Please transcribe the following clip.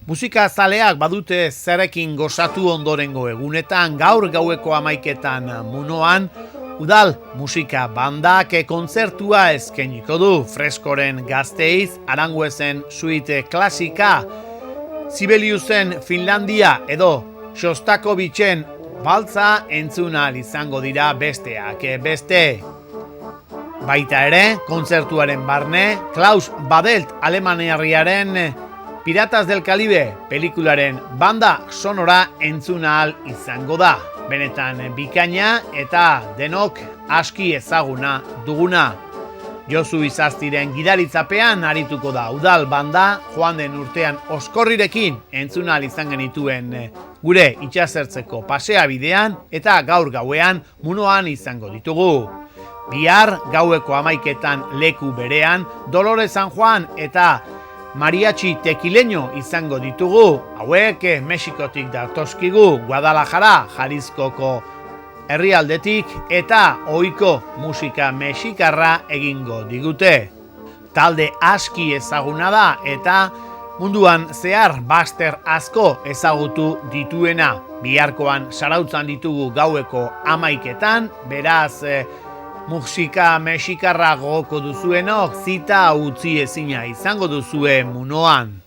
Musika zaleak badute zerekin gozatu ondorengo egunetan, gaur gaueko 11etan Munoan, udal musika bandak kontzertua eskainiko du. Freskoren Gasteiz, Aranguezen suite klasika, Sibeliusen Finlandia edo Shostakovichen baltza entzun ahal izango dira besteak beste. Baita ere, kontzertuaren barne, Klaus Badelt alemaniarriaren Piratas del Caribe pelikularen banda sonora entzun ahal izango da. Benetan bikaina eta denok aski ezaguna duguna. Josu Izaztiren gidaritzapean arituko da udal banda, joan den urtean Oskorrirekin entzun ahal izan genituen gure itsasertzeko pasea bidean eta gaur gauean Munoan izango ditugu. Bihar gaueko 11etan leku berean Dolores San Juan eta Mariachi Tequileño izango ditugu. Hauek Mexikotik datoskigu, Guadalajara, Jaliscoko herrialdetik eta ohiko musika mexikarra egingo digute. Talde aski ezaguna da eta munduan zehar baster asko ezagutu dituena. Biharkoan Zarautzan ditugu gaueko 11etan, beraz musika mexikarra gogoko duzuenok zita utzi ezina izango duzue Munoan.